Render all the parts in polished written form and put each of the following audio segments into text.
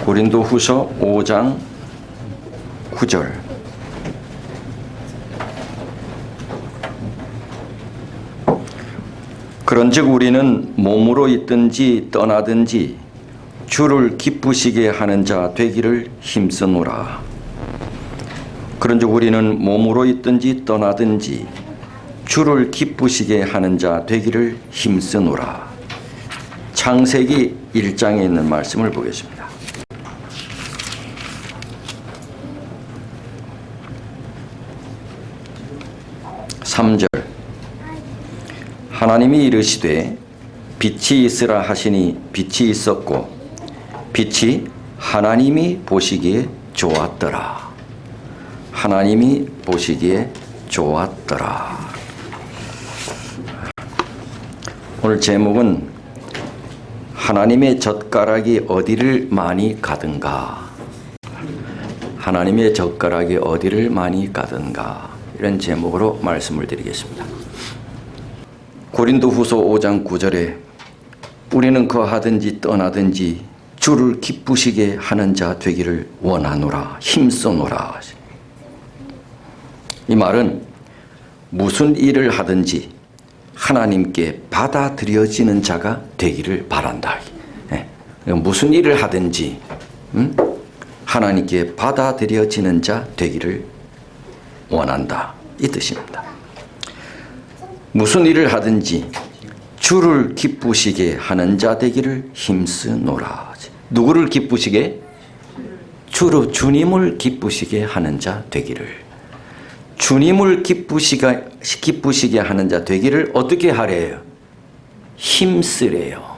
고린도후서 5장 9절. 그런즉 우리는 몸으로 있든지 떠나든지 주를 기쁘시게 하는 자 되기를 힘쓰노라. 그런즉 우리는 몸으로 있든지 떠나든지 주를 기쁘시게 하는 자 되기를 힘쓰노라. 창세기 1장에 있는 말씀을 보겠습니다. (3절) 하나님이 이르시되 빛이 있으라 하시니 빛이 있었고 빛이 하나님이 보시기에 좋았더라. 하나님이 보시기에 좋았더라. 오늘 제목은 하나님의 젓가락이 어디를 많이 가든가. 하나님의 젓가락이 어디를 많이 가든가. 이런 제목으로 말씀을 드리겠습니다. 고린도후서 5장 9절에 우리는 거하든지 떠나든지 주를 기쁘시게 하는 자 되기를 원하노라. 힘써노라. 이 말은 무슨 일을 하든지 하나님께 받아들여지는 자가 되기를 바란다. 무슨 일을 하든지 하나님께 받아들여지는 자 되기를 원한다. 이 뜻입니다. 무슨 일을 하든지 주를 기쁘시게 하는 자 되기를 힘쓰노라. 누구를 기쁘시게? 주님을 기쁘시게 하는 자 되기를. 주님을 기쁘시게 하는 자 되기를 어떻게 하래요? 힘쓰래요.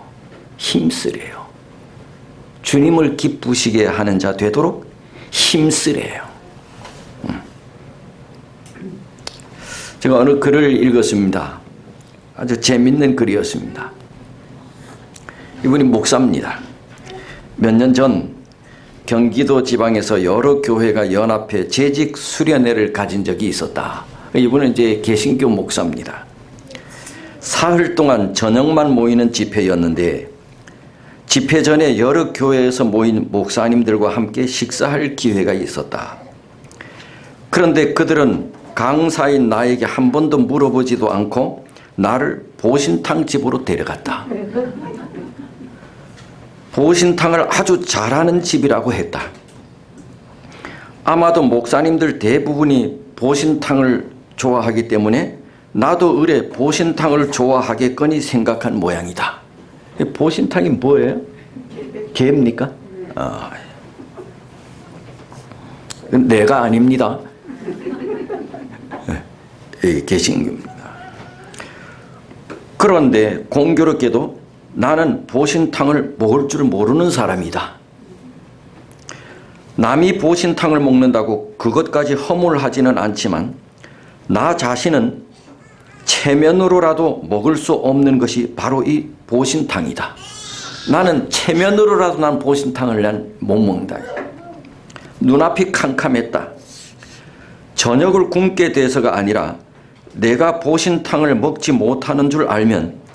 힘쓰래요. 주님을 기쁘시게 하는 자 되도록 힘쓰래요. 제가 어느 글을 읽었습니다. 아주 재밌는 글이었습니다. 이분이 목사입니다. 몇 년 전 경기도 지방에서 여러 교회가 연합해 재직 수련회를 가진 적이 있었다. 이분은 이제 개신교 목사입니다. 사흘 동안 저녁만 모이는 집회였는데 집회 전에 여러 교회에서 모인 목사님들과 함께 식사할 기회가 있었다. 그런데 그들은 강사인 나에게 한 번도 물어보지도 않고 나를 보신탕 집으로 데려갔다. 보신탕을 아주 잘하는 집이라고 했다. 아마도 목사님들 대부분이 보신탕을 좋아하기 때문에 나도 의뢰 보신탕을 좋아하겠거니 생각한 모양이다. 보신탕이 뭐예요? 개입니까? 내가 아닙니다. 개신교입니다. 그런데 공교롭게도 나는 보신탕을 먹을 줄 모르는 사람이다. 남이 보신탕을 먹는다고 그것까지 허물하지는 않지만 나 자신은 체면으로라도 먹을 수 없는 것이 바로 이 보신탕이다. 나는 체면으로라도 난 보신탕을 난 못 먹는다. 눈앞이 캄캄했다. 저녁을 굶게 돼서가 아니라 내가 보신탕을 먹지 못하는 줄 알면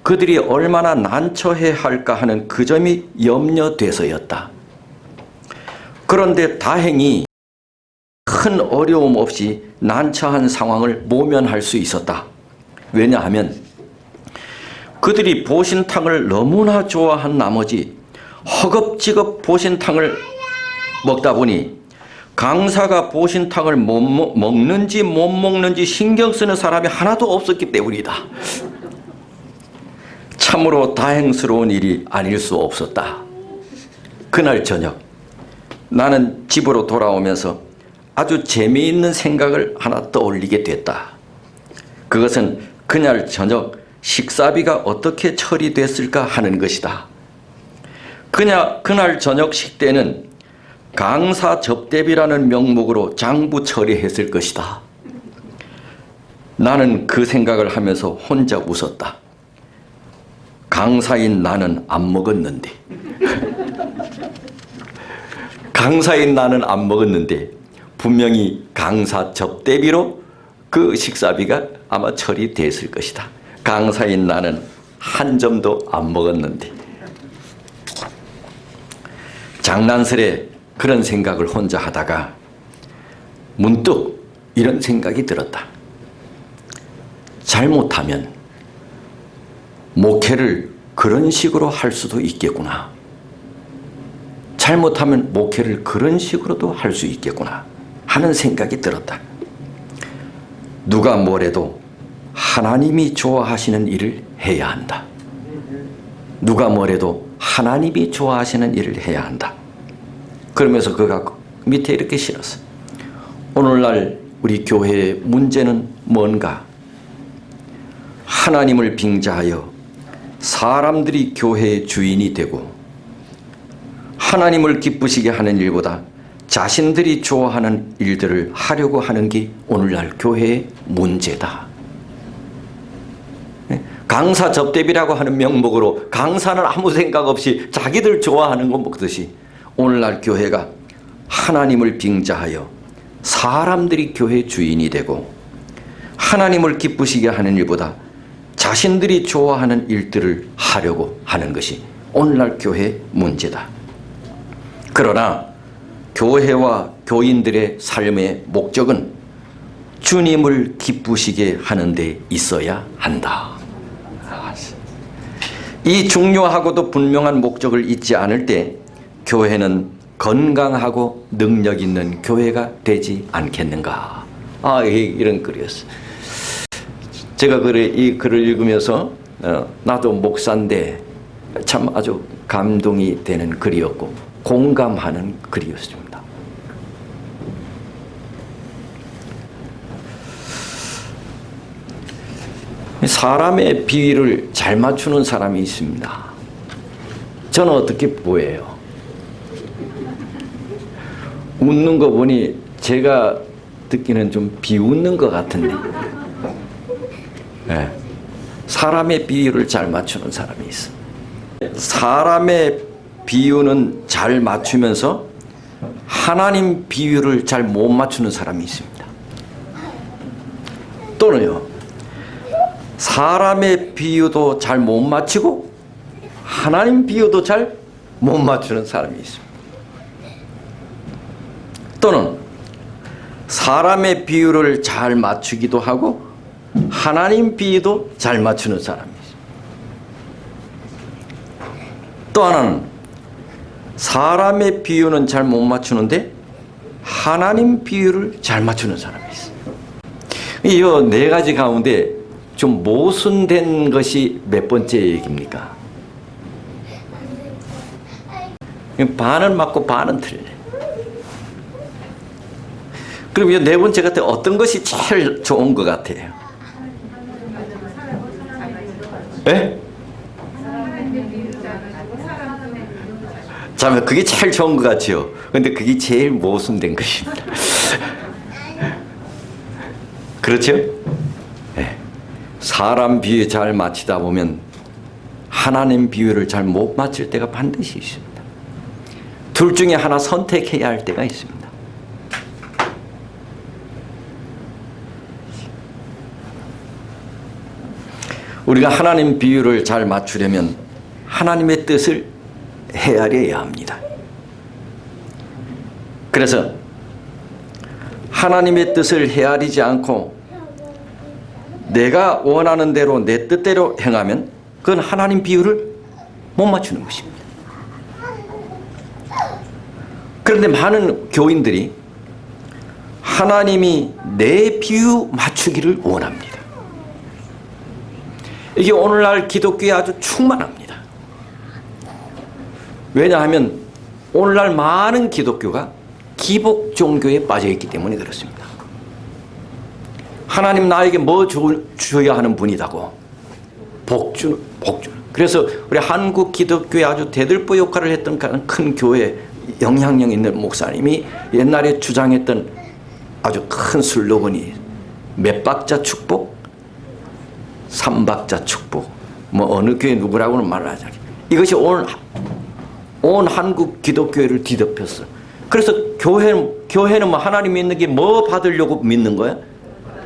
그들이 얼마나 난처해 할까 하는 그 점이 염려돼서였다. 그런데 다행히 큰 어려움 없이 난처한 상황을 모면할 수 있었다. 왜냐하면 그들이 보신탕을 너무나 좋아한 나머지 허겁지겁 보신탕을 먹다 보니 강사가 보신탕을 먹는지 못 먹는지 신경 쓰는 사람이 하나도 없었기 때문이다. 참으로 다행스러운 일이 아닐 수 없었다. 그날 저녁 나는 집으로 돌아오면서 아주 재미있는 생각을 하나 떠올리게 됐다. 그것은 그날 저녁 식사비가 어떻게 처리됐을까 하는 것이다. 그날 저녁 식대는 강사 접대비라는 명목으로 장부 처리했을 것이다. 나는 그 생각을 하면서 혼자 웃었다. 강사인 나는 안 먹었는데 강사인 나는 안 먹었는데 분명히 강사 접대비로 그 식사비가 아마 처리됐을 것이다. 강사인 나는 한 점도 안 먹었는데. 장난스레 그런 생각을 혼자 하다가 문득 이런 생각이 들었다. 잘못하면 목회를 그런 식으로 할 수도 있겠구나. 잘못하면 목회를 그런 식으로도 할 수 있겠구나 하는 생각이 들었다. 누가 뭐래도 하나님이 좋아하시는 일을 해야 한다. 누가 뭐래도 하나님이 좋아하시는 일을 해야 한다. 그러면서 그가 밑에 이렇게 실었어. 오늘날 우리 교회의 문제는 뭔가? 하나님을 빙자하여 사람들이 교회의 주인이 되고 하나님을 기쁘시게 하는 일보다 자신들이 좋아하는 일들을 하려고 하는 게 오늘날 교회의 문제다. 강사 접대비라고 하는 명목으로 강사는 아무 생각 없이 자기들 좋아하는 거 먹듯이 오늘날 교회가 하나님을 빙자하여 사람들이 교회의 주인이 되고 하나님을 기쁘시게 하는 일보다 자신들이 좋아하는 일들을 하려고 하는 것이 오늘날 교회의 문제다. 그러나 교회와 교인들의 삶의 목적은 주님을 기쁘시게 하는 데 있어야 한다. 이 중요하고도 분명한 목적을 잊지 않을 때 교회는 건강하고 능력 있는 교회가 되지 않겠는가. 이런 글이었어요. 제가 이 글을 읽으면서 나도 목사인데 참 아주 감동이 되는 글이었고 공감하는 글이었습니다. 사람의 비위를 잘 맞추는 사람이 있습니다. 저는 어떻게 보여요? 웃는 거 보니 제가 듣기는 좀 비웃는 것 같은데. 네. 사람의 비위를 잘 맞추는 사람이 있어. 사람의 비유는 잘 맞추면서 하나님 비유를 잘 못 맞추는 사람이 있습니다. 또는요, 사람의 비유도 잘 못 맞추고 하나님 비유도 잘 못 맞추는 사람이 있습니다. 또는 사람의 비유를 잘 맞추기도 하고 하나님 비유도 잘 맞추는 사람이 있습니다. 또 하나는 사람의 비유는 잘 못 맞추는데 하나님 비유를 잘 맞추는 사람이 있어요. 이 네 가지 가운데 좀 모순된 것이 몇 번째 얘기입니까? 반은 맞고 반은 틀려. 그럼 이 네 번째 같아 어떤 것이 제일 좋은 것 같아요? 예? 자, 그게 제일 좋은 것 같죠. 근데 그게 제일 모순된 것입니다. 그렇죠? 네. 사람 비유 잘 맞추다 보면 하나님 비유를 잘 못 맞출 때가 반드시 있습니다. 둘 중에 하나 선택해야 할 때가 있습니다. 우리가 하나님 비유를 잘 맞추려면 하나님의 뜻을 헤아려야 합니다. 그래서 하나님의 뜻을 헤아리지 않고 내가 원하는 대로 내 뜻대로 행하면 그건 하나님 비유를 못 맞추는 것입니다. 그런데 많은 교인들이 하나님이 내 비유 맞추기를 원합니다. 이게 오늘날 기독교에 아주 충만합니다. 왜냐하면 오늘날 많은 기독교가 기복 종교에 빠져있기 때문에 그렇습니다. 하나님 나에게 뭐 줘야 하는 분이다고 복주. 그래서 우리 한국 기독교에 아주 대들보 역할을 했던 큰 교회 영향력 있는 목사님이 옛날에 주장했던 아주 큰 슬로건이 몇 박자 축복, 3박자 축복, 뭐 어느 교회 누구라고는 말을 하자. 이것이 온 한국 기독교회를 뒤덮였어. 그래서 교회는 뭐 하나님 믿는 게 뭐 받으려고 믿는 거야?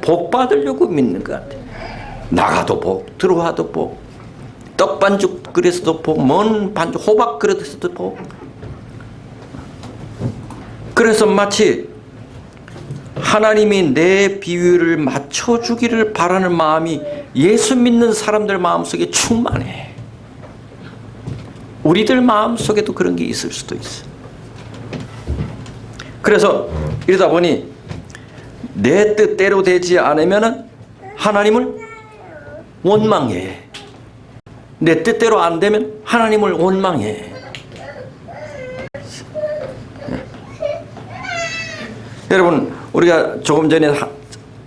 복 받으려고 믿는 것 같아. 나가도 복, 들어와도 복, 떡반죽 그릇에서도 복, 먼 반죽 호박 그릇에서도 복. 그래서 마치 하나님이 내 비위를 맞춰주기를 바라는 마음이 예수 믿는 사람들 마음속에 충만해. 우리들 마음속에도 그런 게 있을 수도 있어. 그래서 이러다 보니 내 뜻대로 되지 않으면 하나님을 원망해. 내 뜻대로 안 되면 하나님을 원망해. 여러분, 우리가 조금 전에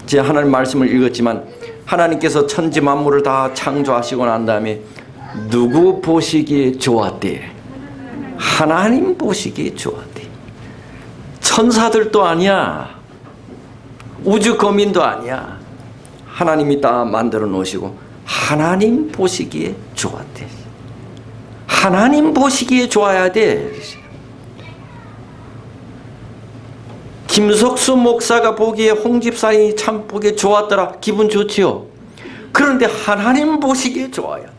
제 하나님 말씀을 읽었지만 하나님께서 천지 만물을 다 창조하시고 난 다음에 누구 보시기에 좋았대? 하나님 보시기에 좋았대. 천사들도 아니야. 우주 거민도 아니야. 하나님이 다 만들어 놓으시고 하나님 보시기에 좋았대. 하나님 보시기에 좋아야 돼. 김석수 목사가 보기에 홍 집사님이 참 보기에 좋았더라. 기분 좋지요. 그런데 하나님 보시기에 좋아야 돼.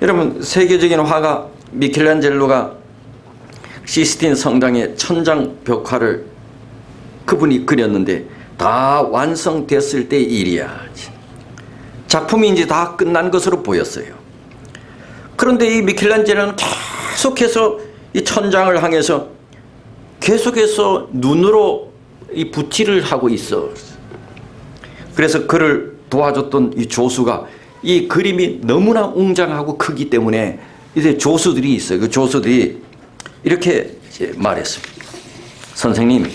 여러분, 세계적인 화가 미켈란젤로가 시스틴 성당의 천장 벽화를 그분이 그렸는데 다 완성됐을 때 일이야. 작품이 이제 다 끝난 것으로 보였어요. 그런데 이 미켈란젤로는 계속해서 이 천장을 향해서 계속해서 눈으로 이 붓질을 하고 있어. 그래서 그를 도와줬던 이 조수가 이 그림이 너무나 웅장하고 크기 때문에 이제 조수들이 있어요. 그 조수들이 이렇게 말했습니다. 선생님,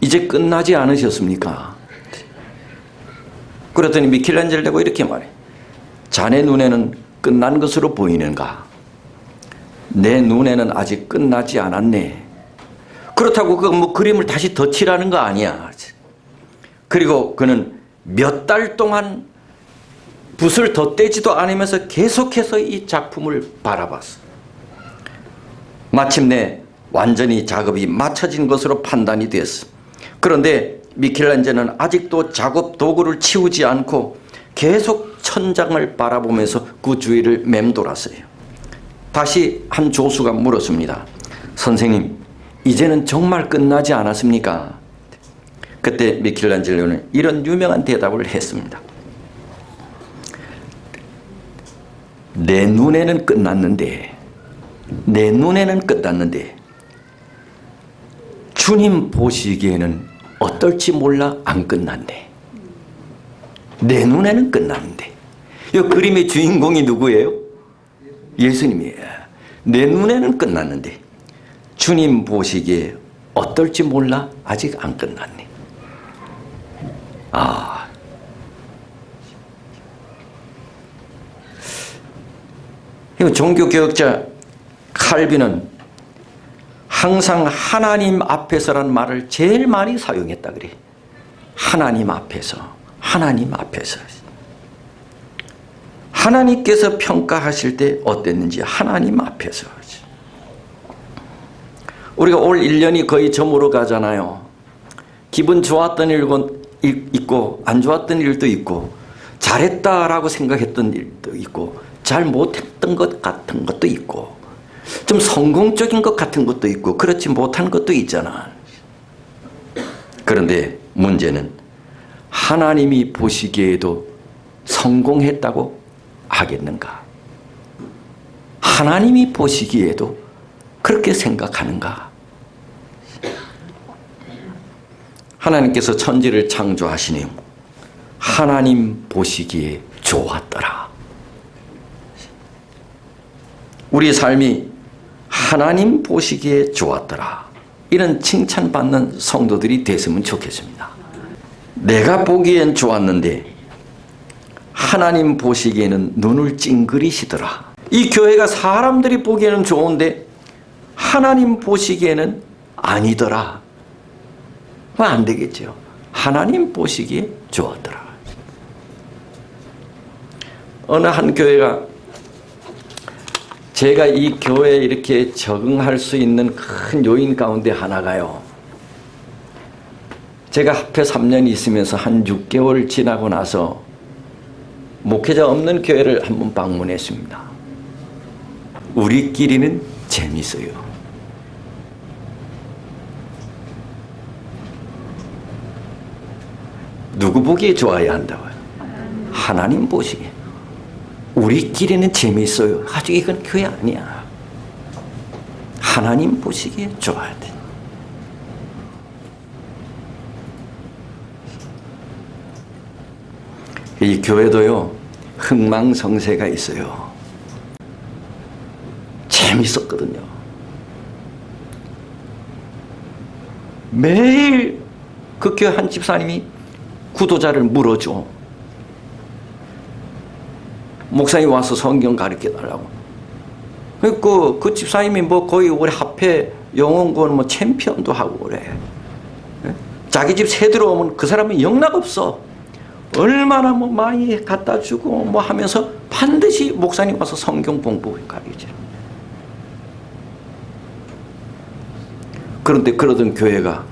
이제 끝나지 않으셨습니까? 그랬더니 미켈란젤로가 이렇게 말해. 자네 눈에는 끝난 것으로 보이는가? 내 눈에는 아직 끝나지 않았네. 그렇다고 그 뭐 그림을 다시 덧칠하는 거 아니야. 그리고 그는 몇 달 동안 붓을 덧대지도 않으면서 계속해서 이 작품을 바라봤어. 마침내 완전히 작업이 마쳐진 것으로 판단이 됐어. 그런데 미켈란젤로는 아직도 작업 도구를 치우지 않고 계속 천장을 바라보면서 그 주위를 맴돌았어요. 다시 한 조수가 물었습니다. 선생님, 이제는 정말 끝나지 않았습니까? 그때 미켈란젤로는 이런 유명한 대답을 했습니다. 내 눈에는 끝났는데 주님 보시기에는 어떨지 몰라 안 끝났네. 내 눈에는 끝났는데. 이 그림의 주인공이 누구예요? 예수님이에요. 내 눈에는 끝났는데 주님 보시기에 어떨지 몰라 아직 안 끝났네. 종교개혁자 칼빈은 항상 하나님 앞에서란 말을 제일 많이 사용했다 그래. 하나님 앞에서. 하나님께서 평가하실 때 어땠는지 하나님 앞에서. 우리가 올 1년이 거의 저물어 가잖아요. 기분 좋았던 일도 있고 안 좋았던 일도 있고 잘했다라고 생각했던 일도 있고 잘 못했던 것 같은 것도 있고 좀 성공적인 것 같은 것도 있고 그렇지 못한 것도 있잖아. 그런데 문제는 하나님이 보시기에도 성공했다고 하겠는가? 하나님이 보시기에도 그렇게 생각하는가? 하나님께서 천지를 창조하시니 하나님 보시기에 좋았더라. 우리 삶이 하나님 보시기에 좋았더라. 이런 칭찬받는 성도들이 됐으면 좋겠습니다. 내가 보기엔 좋았는데 하나님 보시기에는 눈을 찡그리시더라. 이 교회가 사람들이 보기에는 좋은데 하나님 보시기에는 아니더라. 안 되겠죠. 하나님 보시기에 좋았더라. 어느 한 교회가 제가 이 교회에 이렇게 적응할 수 있는 큰 요인 가운데 하나가요. 제가 합해 3년 있으면서 한 6개월 지나고 나서 목회자 없는 교회를 한번 방문했습니다. 우리끼리는 재밌어요. 누구 보기에 좋아야 한다고요? 하나님 보시기에. 우리끼리는 재밌어요. 아주 이건 교회 아니야. 하나님 보시기에 좋아야 돼. 이 교회도요, 흥망성쇠가 있어요. 재밌었거든요. 매일 그 교회 한 집사님이 구도자를 물어줘. 목사님 와서 성경 가르쳐 달라고. 그 집사님이 뭐 거의 올해 합회 영혼권 뭐 챔피언도 하고 그래. 자기 집 새 들어오면 그 사람은 영락 없어. 얼마나 뭐 많이 갖다 주고 뭐 하면서 반드시 목사님 와서 성경 공부 가르쳐. 그런데 그러던 교회가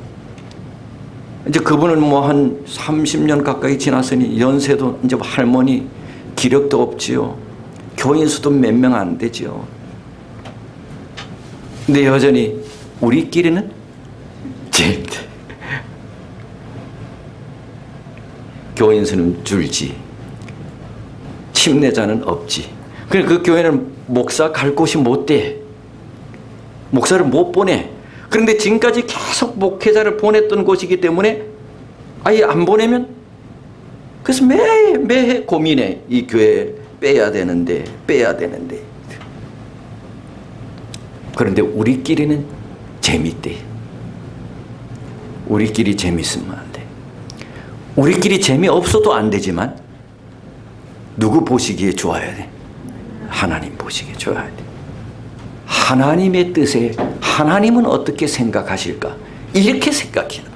이제 그분은 뭐 한 30년 가까이 지났으니 연세도 이제 뭐 할머니 기력도 없지요. 교인 수도 몇 명 안 되지요. 근데 여전히 우리끼리는 재밌대. 교인 수는 줄지, 침례자는 없지. 그래서 그 교회는 목사 갈 곳이 못 돼. 목사를 못 보내. 그런데 지금까지 계속 목회자를 보냈던 곳이기 때문에 아예 안 보내면, 그래서 매해 고민해. 이 교회 빼야 되는데. 그런데 우리끼리는 재밌대. 우리끼리 재밌으면 안 돼. 우리끼리 재미없어도 안 되지만 누구 보시기에 좋아야 돼? 하나님 보시기에 좋아야 돼. 하나님의 뜻에 하나님은 어떻게 생각하실까? 이렇게 생각해야 돼.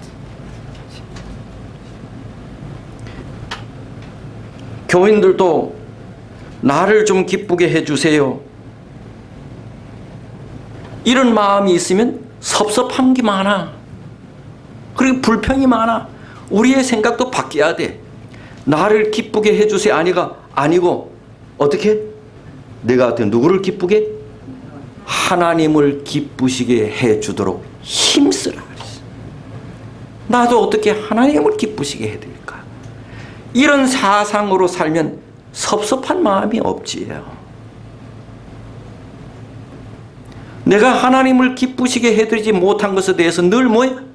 교인들도 나를 좀 기쁘게 해주세요. 이런 마음이 있으면 섭섭한 게 많아. 그리고 불평이 많아. 우리의 생각도 바뀌어야 돼. 나를 기쁘게 해주세요 아니고 어떻게? 내가 누구를 기쁘게? 하나님을 기쁘시게 해주도록 힘쓰라. 나도 어떻게 하나님을 기쁘시게 해드릴까? 이런 사상으로 살면 섭섭한 마음이 없지요. 내가 하나님을 기쁘시게 해드리지 못한 것에 대해서 늘 뭐예요?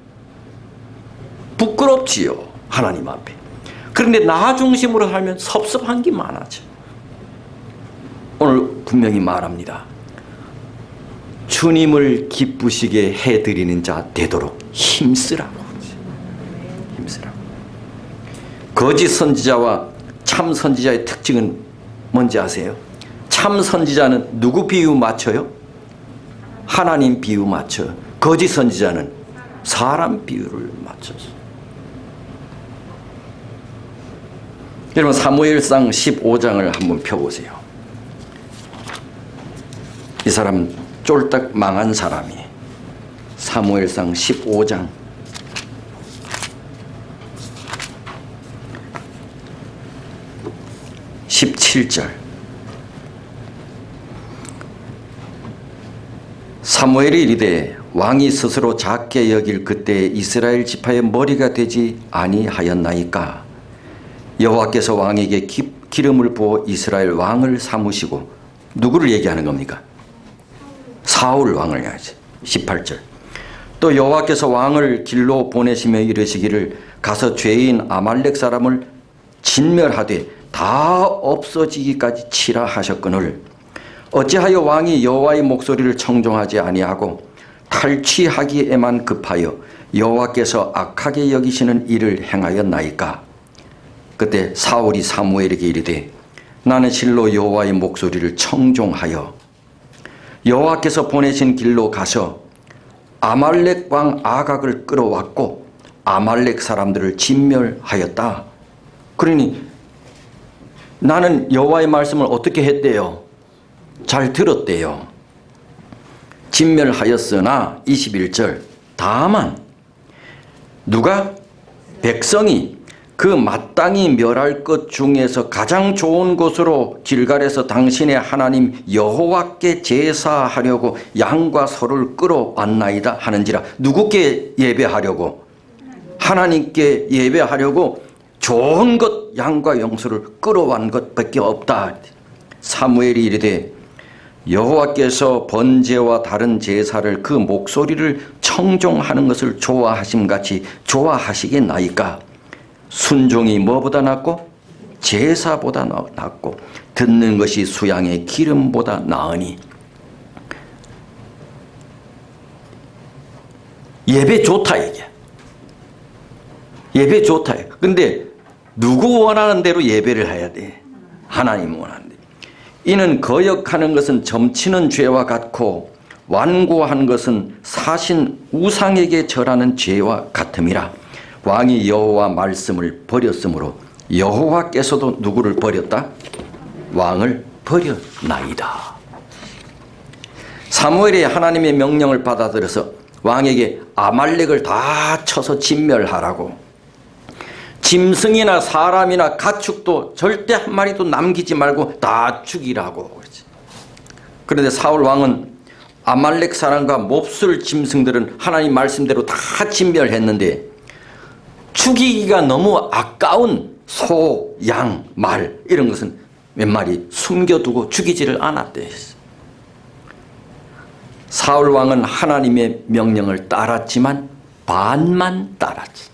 부끄럽지요. 하나님 앞에. 그런데 나 중심으로 살면 섭섭한 게 많아져. 오늘 분명히 말합니다. 주님을 기쁘시게 해드리는 자 되도록 힘쓰라고. 거짓 선지자와 참 선지자의 특징은 뭔지 아세요? 참 선지자는 누구 비유 맞춰요? 하나님 비유 맞춰요. 거짓 선지자는 사람 비유를 맞춰서. 여러분 사무엘상 15장을 한번 펴보세요. 이 사람 쫄딱 망한 사람이. 사무엘상 15장 17절. 사무엘이 이르되 왕이 스스로 작게 여길 그때 이스라엘 지파의 머리가 되지 아니하였나이까. 여호와께서 왕에게 기름을 부어 이스라엘 왕을 삼으시고. 누구를 얘기하는 겁니까? 사울 왕을 얘기하지. 18절. 또 여호와께서 왕을 길로 보내시며 이르시기를 가서 죄인 아말렉 사람을 진멸하되 다 없어지기까지 치라 하셨거늘 어찌하여 왕이 여호와의 목소리를 청종하지 아니하고 탈취하기에만 급하여 여호와께서 악하게 여기시는 일을 행하였나이까. 그때 사울이 사무엘에게 이르되 나는 실로 여호와의 목소리를 청종하여 여호와께서 보내신 길로 가서 아말렉 왕 아각을 끌어왔고 아말렉 사람들을 진멸하였다. 그러니 나는 여호와의 말씀을 어떻게 했대요? 잘 들었대요. 진멸하였으나 21절 다만 누가? 백성이 그 마땅히 멸할 것 중에서 가장 좋은 것으로 길갈에서 당신의 하나님 여호와께 제사하려고 양과 소를 끌어왔나이다 하는지라. 누구께 예배하려고? 하나님께 예배하려고 좋은 것 양과 염소를 끌어왔는 것밖에 없다. 사무엘이 이르되 여호와께서 번제와 다른 제사를 그 목소리를 청종하는 것을 좋아하심같이 좋아하시겠나이까? 순종이 뭐보다 낫고 제사보다 낫고 듣는 것이 수양의 기름보다 나으니. 예배 좋다 이게. 예배 좋다. 근데 누구 원하는 대로 예배를 해야 돼? 하나님 원하는 대로. 이는 거역하는 것은 점치는 죄와 같고 완고한 것은 사신 우상에게 절하는 죄와 같음이라. 왕이 여호와 말씀을 버렸으므로 여호와께서도 누구를 버렸다? 왕을 버렸나이다. 사무엘이 하나님의 명령을 받아들여서 왕에게 아말렉을 다 쳐서 진멸하라고, 짐승이나 사람이나 가축도 절대 한 마리도 남기지 말고 다 죽이라고. 그런데 사울 왕은 아말렉 사람과 몹쓸 짐승들은 하나님 말씀대로 다 진멸했는데 죽이기가 너무 아까운 소, 양, 말 이런 것은 몇 마리 숨겨두고 죽이지를 않았대. 사울 왕은 하나님의 명령을 따랐지만 반만 따랐지.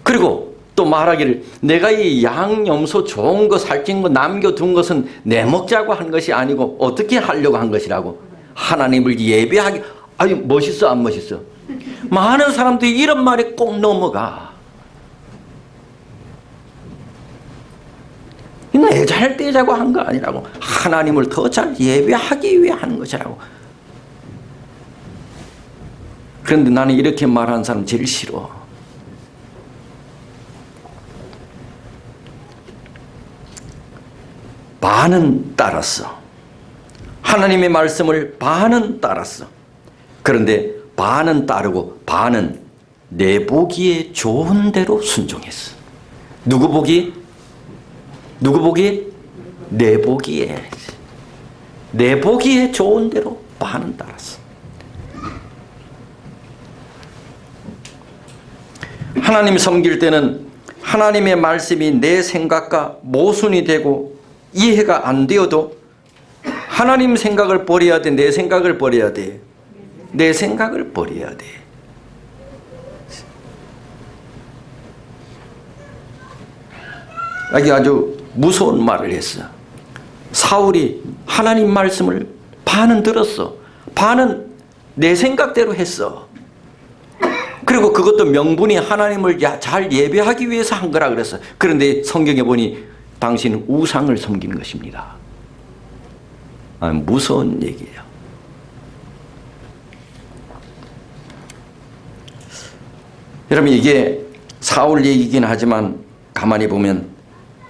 그리고 또 말하기를 내가 이 양, 염소 좋은 거 살찐 거 남겨둔 것은 내 먹자고 한 것이 아니고 어떻게 하려고 한 것이라고. 하나님을 예배하기. 아유 멋있어 안 멋있어? 많은 사람들이 이런 말에 꼭 넘어가. 내 잘 되자고 한 거 아니라고. 하나님을 더 잘 예배하기 위해 하는 것이라고. 그런데 나는 이렇게 말하는 사람 제일 싫어. 반은 따랐어. 하나님의 말씀을 반은 따랐어. 그런데 반은 따르고 반은 내 보기에 좋은 대로 순종했어. 누구 보기? 누구 보기? 내 보기에. 내 보기에 좋은 대로 반은 따랐어. 하나님 섬길 때는 하나님의 말씀이 내 생각과 모순이 되고 이해가 안 되어도 하나님 생각을 버려야 돼? 내 생각을 버려야 돼? 내 생각을 버려야 돼. 여기 아주 무서운 말을 했어. 사울이 하나님 말씀을 반은 들었어. 반은 내 생각대로 했어. 그리고 그것도 명분이 하나님을 잘 예배하기 위해서 한 거라 그랬어. 그런데 성경에 보니 당신은 우상을 섬기는 것입니다. 무서운 얘기예요. 여러분 이게 사울 얘기이긴 하지만 가만히 보면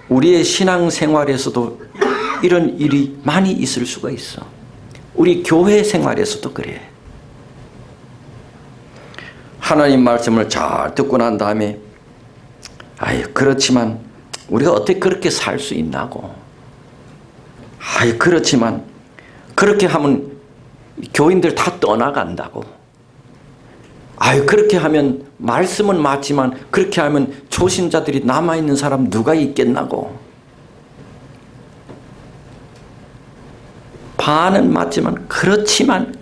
우리의 신앙생활에서도 이런 일이 많이 있을 수가 있어. 우리 교회 생활에서도 그래. 하나님 말씀을 잘 듣고 난 다음에 그렇지만 우리가 어떻게 그렇게 살 수 있나고. 그렇지만 그렇게 하면 교인들 다 떠나간다고. 그렇게 하면 말씀은 맞지만 그렇게 하면 초신자들이 남아있는 사람 누가 있겠나고. 반은 맞지만 그렇지만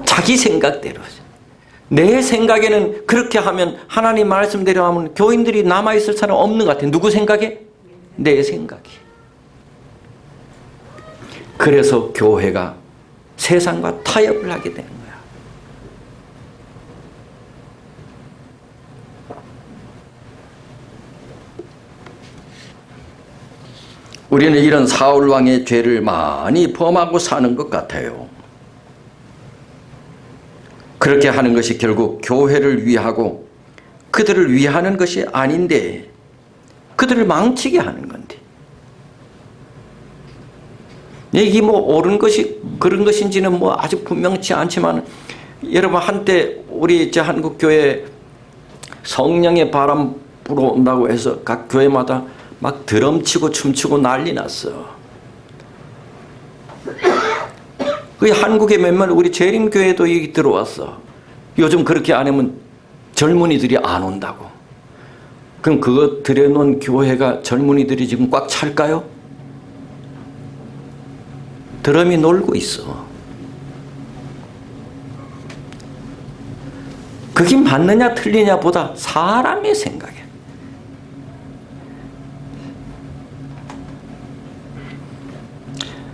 자기 생각대로. 내 생각에는 그렇게 하면 하나님 말씀대로 하면 교인들이 남아있을 사람 없는 것 같아. 누구 생각에? 내 생각이. 그래서 교회가 세상과 타협을 하게 되는 거야. 우리는 이런 사울 왕의 죄를 많이 범하고 사는 것 같아요. 그렇게 하는 것이 결국 교회를 위하고 그들을 위하는 것이 아닌데 그들을 망치게 하는 건데. 이게 옳은 것이 그런 것인지는 아직 분명치 않지만 여러분 한때 우리 한국교회 성령의 바람 불어온다고 해서 각 교회마다 막 드럼치고 춤추고 난리 났어. 그 한국에 몇몇 우리 재림교회도 여기 들어왔어. 요즘 그렇게 안 하면 젊은이들이 안 온다고. 그럼 그거 들여놓은 교회가 젊은이들이 지금 꽉 찰까요? 드럼이 놀고 있어. 그게 맞느냐 틀리냐 보다 사람의 생각이야.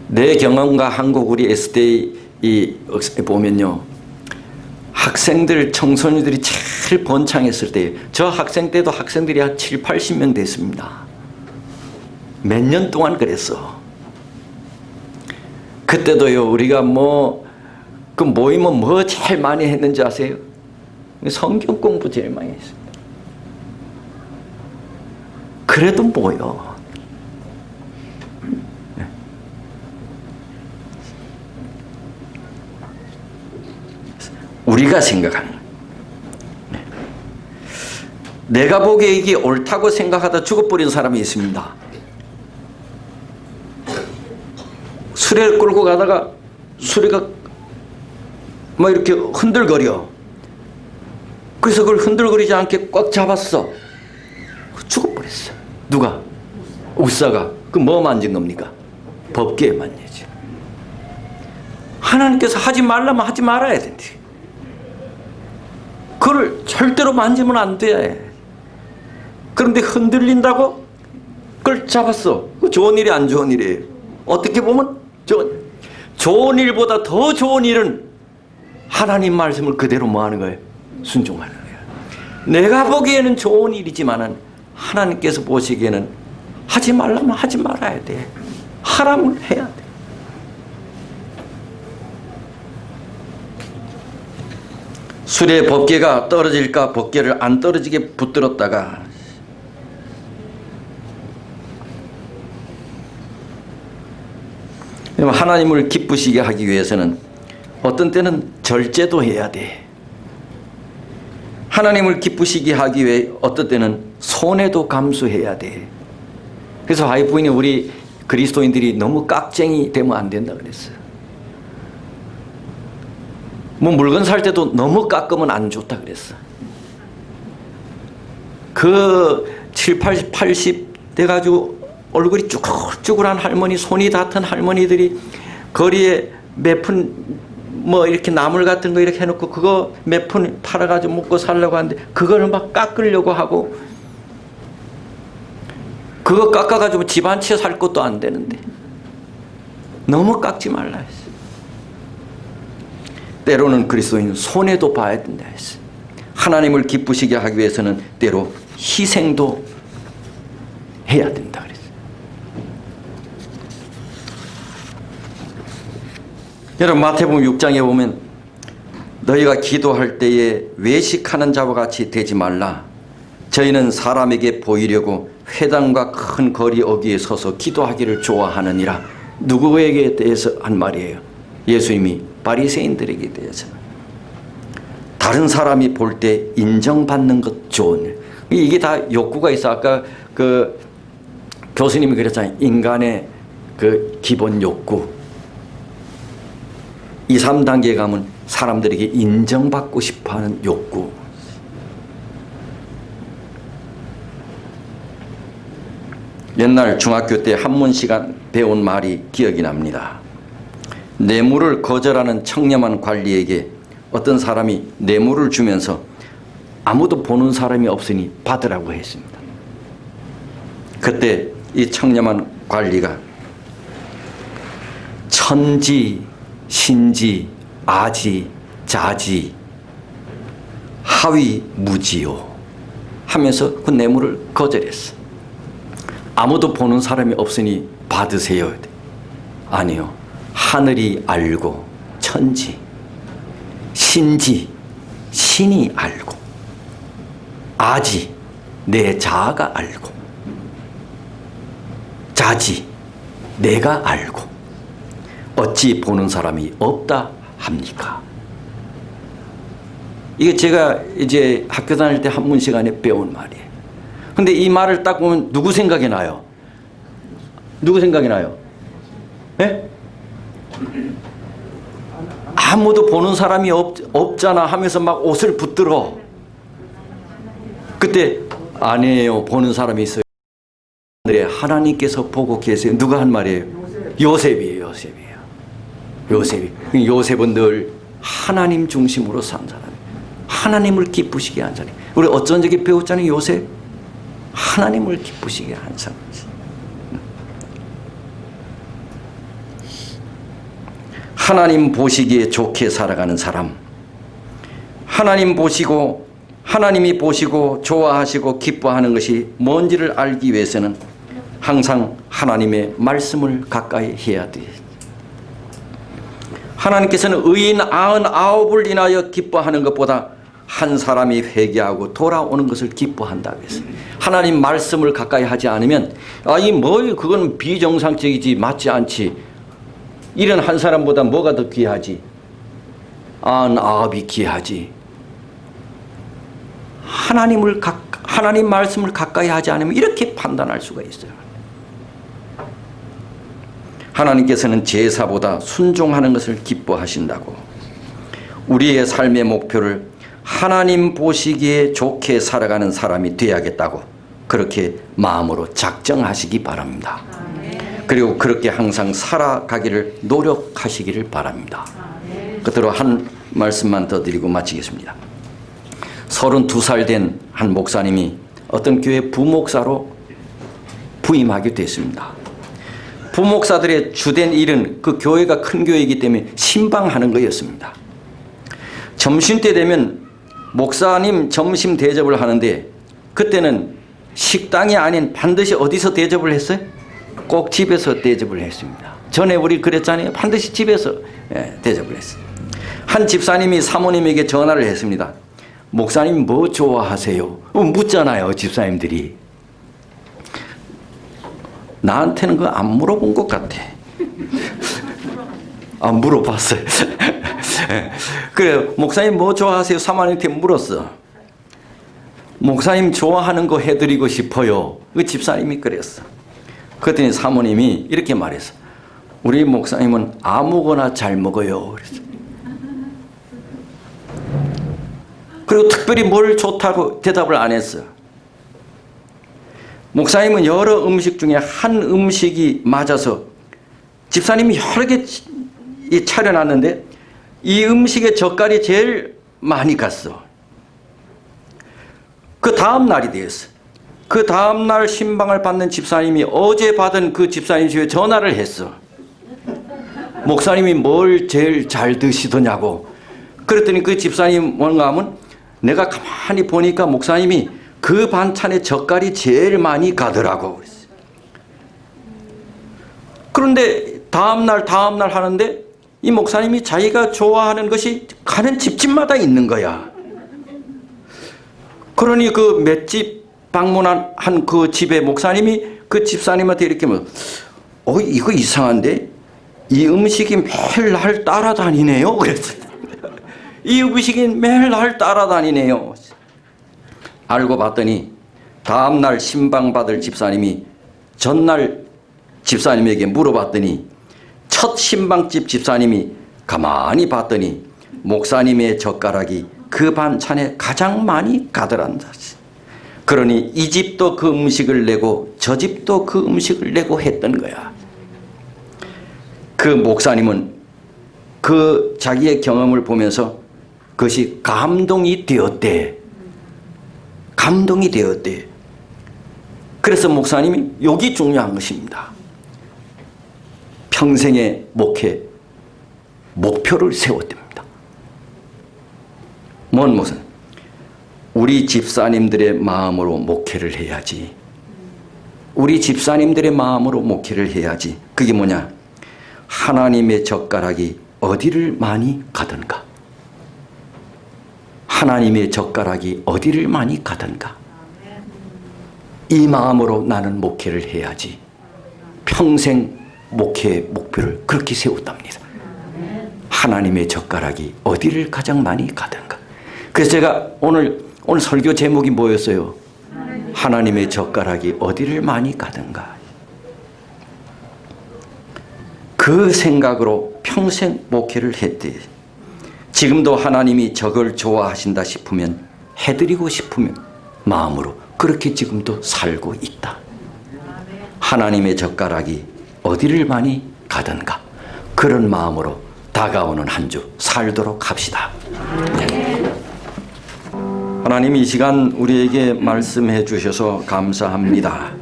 내 경험과 한국 우리 SDA 보면요, 학생들, 청소년들이 제일 번창했을 때, 저 학생 때도 학생들이 한 7, 80명 됐습니다. 몇 년 동안 그랬어. 그때도요, 우리가 그 모이면 뭐 제일 많이 했는지 아세요? 성경 공부 제일 많이 했습니다. 그래도 뭐요? 우리가 생각하는, 내가 보기에 이게 옳다고 생각하다 죽어버린 사람이 있습니다. 수레를 끌고 가다가 수레가 뭐 이렇게 흔들거려. 그래서 그걸 흔들거리지 않게 꽉 잡았어. 죽어버렸어. 누가? 의사가. 그 뭐 만진 겁니까? 법계에 만지지. 하나님께서 하지 말라면 하지 말아야 된대. 그걸 절대로 만지면 안 돼. 그런데 흔들린다고? 그걸 잡았어. 그 좋은 일이 안 좋은 일이에요. 어떻게 보면 좋은 일보다 더 좋은 일은 하나님 말씀을 그대로 뭐 하는 거예요? 순종하는 거예요. 내가 보기에는 좋은 일이지만은 하나님께서 보시기에는 하지 말라면 하지 말아야 돼. 하라면 해야 돼. 수레 법궤가 떨어질까 법궤를 안 떨어지게 붙들었다가 하나님을 기쁘시게 하기 위해서는 어떤 때는 절제도 해야 돼. 하나님을 기쁘시게 하기 위해 어떤 때는 손해도 감수해야 돼. 그래서 와이프인이 우리 그리스도인들이 너무 깍쟁이 되면 안 된다 그랬어요. 뭐 물건 살 때도 너무 깎으면 안 좋다 그랬어. 그 7, 80 돼가지고 얼굴이 쭈글쭈글한 할머니, 손이 닿던 할머니들이 거리에 몇 푼 뭐 이렇게 나물 같은 거 이렇게 해놓고 그거 몇 푼 팔아가지고 먹고 살려고 하는데 그거를 막 깎으려고 하고, 그거 깎아가지고 집 한 채 살 것도 안 되는데 너무 깎지 말라 했어. 때로는 그리스도인은 손해도 봐야 된다 했어. 하나님을 기쁘시게 하기 위해서는 때로 희생도 해야 된다 그랬어. 여러분 마태복음 6장에 보면 너희가 기도할 때에 외식하는 자와 같이 되지 말라. 저희는 사람에게 보이려고 회당과 큰 거리 어귀에 서서 기도하기를 좋아하느니라. 누구에게 대해서 한 말이에요? 예수님이 바리새인들에게 대해서. 다른 사람이 볼 때 인정받는 것 좋은 일. 이게 다 욕구가 있어. 아까 그 교수님이 그랬잖아요. 인간의 그 기본 욕구. 2, 3단계에 가면 사람들에게 인정받고 싶어하는 욕구. 옛날 중학교 때 한문 시간 배운 말이 기억이 납니다. 뇌물을 거절하는 청렴한 관리에게 어떤 사람이 뇌물을 주면서 아무도 보는 사람이 없으니 받으라고 했습니다. 그때 이 청렴한 관리가 천지, 신지, 아지, 자지, 하위, 무지요 하면서 그 뇌물을 거절했어. 아무도 보는 사람이 없으니 받으세요. 아니요. 하늘이 알고, 천지, 신지, 신이 알고, 아지, 내 자아가 알고, 자지, 내가 알고, 어찌 보는 사람이 없다 합니까? 이게 제가 이제 학교 다닐 때 한문 시간에 배운 말이에요. 근데 이 말을 딱 보면 누구 생각이 나요? 누구 생각이 나요? 예? 아무도 보는 사람이 없잖아 하면서 막 옷을 붙들어. 그때 아니에요. 보는 사람이 있어요. 하나님께서 보고 계세요. 누가 한 말이에요? 요셉이에요. 요셉이에요. 요셉이. 요셉은 늘 하나님 중심으로 산 사람이에요. 하나님을 기쁘시게 한 사람이에요. 우리 어쩐 적에 배웠잖아요. 요셉. 하나님을 기쁘시게 한 사람이에요. 하나님 보시기에 좋게 살아가는 사람. 하나님이 보시고 좋아하시고 기뻐하는 것이 뭔지를 알기 위해서는 항상 하나님의 말씀을 가까이 해야 돼. 하나님께서는 의인 99을 인하여 기뻐하는 것보다 한 사람이 회개하고 돌아오는 것을 기뻐한다고 했어요. 하나님 말씀을 가까이 하지 않으면 그건 비정상적이지, 맞지 않지. 이런 한 사람보다 뭐가 더 귀하지? 99이 귀하지. 하나님 말씀을 가까이 하지 않으면 이렇게 판단할 수가 있어요. 하나님께서는 제사보다 순종하는 것을 기뻐하신다고. 우리의 삶의 목표를 하나님 보시기에 좋게 살아가는 사람이 되어야겠다고 그렇게 마음으로 작정하시기 바랍니다. 그리고 그렇게 항상 살아가기를 노력하시기를 바랍니다. 끝으로 한 말씀만 더 드리고 마치겠습니다. 32살 된 한 목사님이 어떤 교회 부목사로 부임하게 됐습니다. 부목사들의 주된 일은 그 교회가 큰 교회이기 때문에 신방하는 거였습니다. 점심때 되면 목사님 점심 대접을 하는데 그때는 식당이 아닌 반드시 어디서 대접을 했어요? 꼭 집에서 대접을 했습니다. 전에 우리 그랬잖아요. 반드시 집에서 대접을 했어요. 한 집사님이 사모님에게 전화를 했습니다. 목사님 뭐 좋아하세요? 묻잖아요, 집사님들이. 나한테는 그거 안 물어본 것 같아. 안 물어봤어요. 그래, 목사님 뭐 좋아하세요? 사모님한테 물었어. 목사님 좋아하는 거 해드리고 싶어요. 그 집사님이 그랬어. 그랬더니 사모님이 이렇게 말했어. 우리 목사님은 아무거나 잘 먹어요. 그랬어. 그리고 특별히 뭘 좋다고 대답을 안 했어. 목사님은 여러 음식 중에 한 음식이 맞아서 집사님이 여러 개 차려놨는데 이 음식의 젓갈이 제일 많이 갔어. 그 다음 날이 되었어. 그 다음 날 신방을 받는 집사님이 어제 받은 그 집사님 집에 전화를 했어. 목사님이 뭘 제일 잘 드시더냐고. 그랬더니 그 집사님 뭔가 하면 내가 가만히 보니까 목사님이 그 반찬에 젓갈이 제일 많이 가더라고. 그런데 다음날 하는데 이 목사님이 자기가 좋아하는 것이 가는 집집마다 있는 거야. 그러니 그 맷집 방문한 그 집의 목사님이 그 집사님한테 이렇게 이거 이상한데 이 음식이 매일 날 따라다니네요. 그랬어요. 이 음식이 매일 날 따라다니네요. 알고 봤더니 다음날 신방받을 집사님이 전날 집사님에게 물어봤더니 첫 신방집 집사님이 가만히 봤더니 목사님의 젓가락이 그 반찬에 가장 많이 가더란다. 그러니 이 집도 그 음식을 내고 저 집도 그 음식을 내고 했던 거야. 그 목사님은 그 자기의 경험을 보면서 그것이 감동이 되었대. 감동이 되었대. 그래서 목사님이 여기 중요한 것입니다. 평생의 목표를 세웠답니다. 뭔 목사? 우리 집사님들의 마음으로 목회를 해야지. 우리 집사님들의 마음으로 목회를 해야지. 그게 뭐냐? 하나님의 젓가락이 어디를 많이 가든가. 하나님의 젓가락이 어디를 많이 가든가. 이 마음으로 나는 목회를 해야지. 평생 목회의 목표를 그렇게 세웠답니다. 하나님의 젓가락이 어디를 가장 많이 가든가. 그래서 제가 오늘 설교 제목이 뭐였어요? 하나님의 젓가락이 어디를 많이 가든가. 그 생각으로 평생 목회를 했대. 지금도 하나님이 저걸 좋아하신다 싶으면, 해드리고 싶으면 마음으로 그렇게 지금도 살고 있다. 하나님의 젓가락이 어디를 많이 가든가, 그런 마음으로 다가오는 한 주 살도록 합시다. 네. 하나님, 이 시간 우리에게 말씀해 주셔서 감사합니다.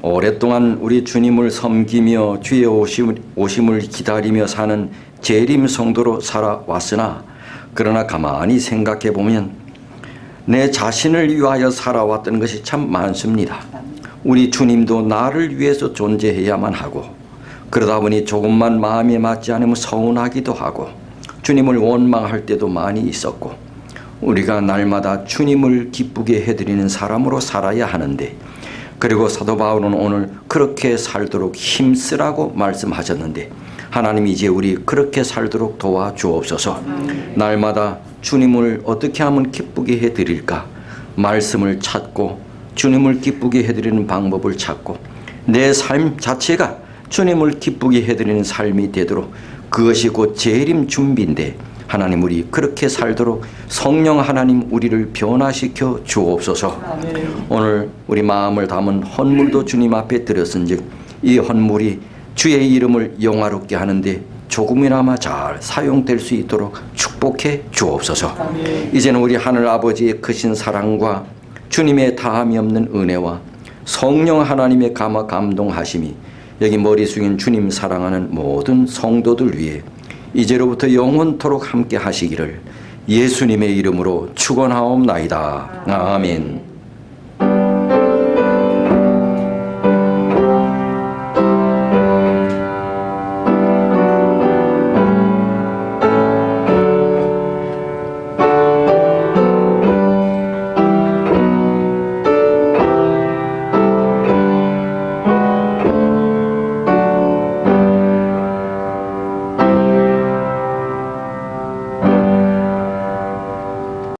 오랫동안 우리 주님을 섬기며 주의 오심을 기다리며 사는 재림 성도로 살아왔으나, 그러나 가만히 생각해 보면 내 자신을 위하여 살아왔던 것이 참 많습니다. 우리 주님도 나를 위해서 존재해야만 하고, 그러다 보니 조금만 마음에 맞지 않으면 서운하기도 하고, 주님을 원망할 때도 많이 있었고, 우리가 날마다 주님을 기쁘게 해드리는 사람으로 살아야 하는데, 그리고 사도 바울은 오늘 그렇게 살도록 힘쓰라고 말씀하셨는데, 하나님 이제 우리 그렇게 살도록 도와주옵소서. 날마다 주님을 어떻게 하면 기쁘게 해드릴까, 말씀을 찾고 주님을 기쁘게 해드리는 방법을 찾고, 내 삶 자체가 주님을 기쁘게 해드리는 삶이 되도록, 그것이 곧 재림 준비인데, 하나님 우리 그렇게 살도록 성령 하나님 우리를 변화시켜 주옵소서. 오늘 우리 마음을 담은 헌물도 주님 앞에 드렸은즉, 이 헌물이 주의 이름을 영화롭게 하는데 조금이나마 잘 사용될 수 있도록 축복해 주옵소서. 이제는 우리 하늘 아버지의 크신 사랑과 주님의 다함이 없는 은혜와 성령 하나님의 감동하심이 여기 머리 숙인 주님 사랑하는 모든 성도들 위해 이제로부터 영원토록 함께 하시기를 예수님의 이름으로 축원하옵나이다. 아멘.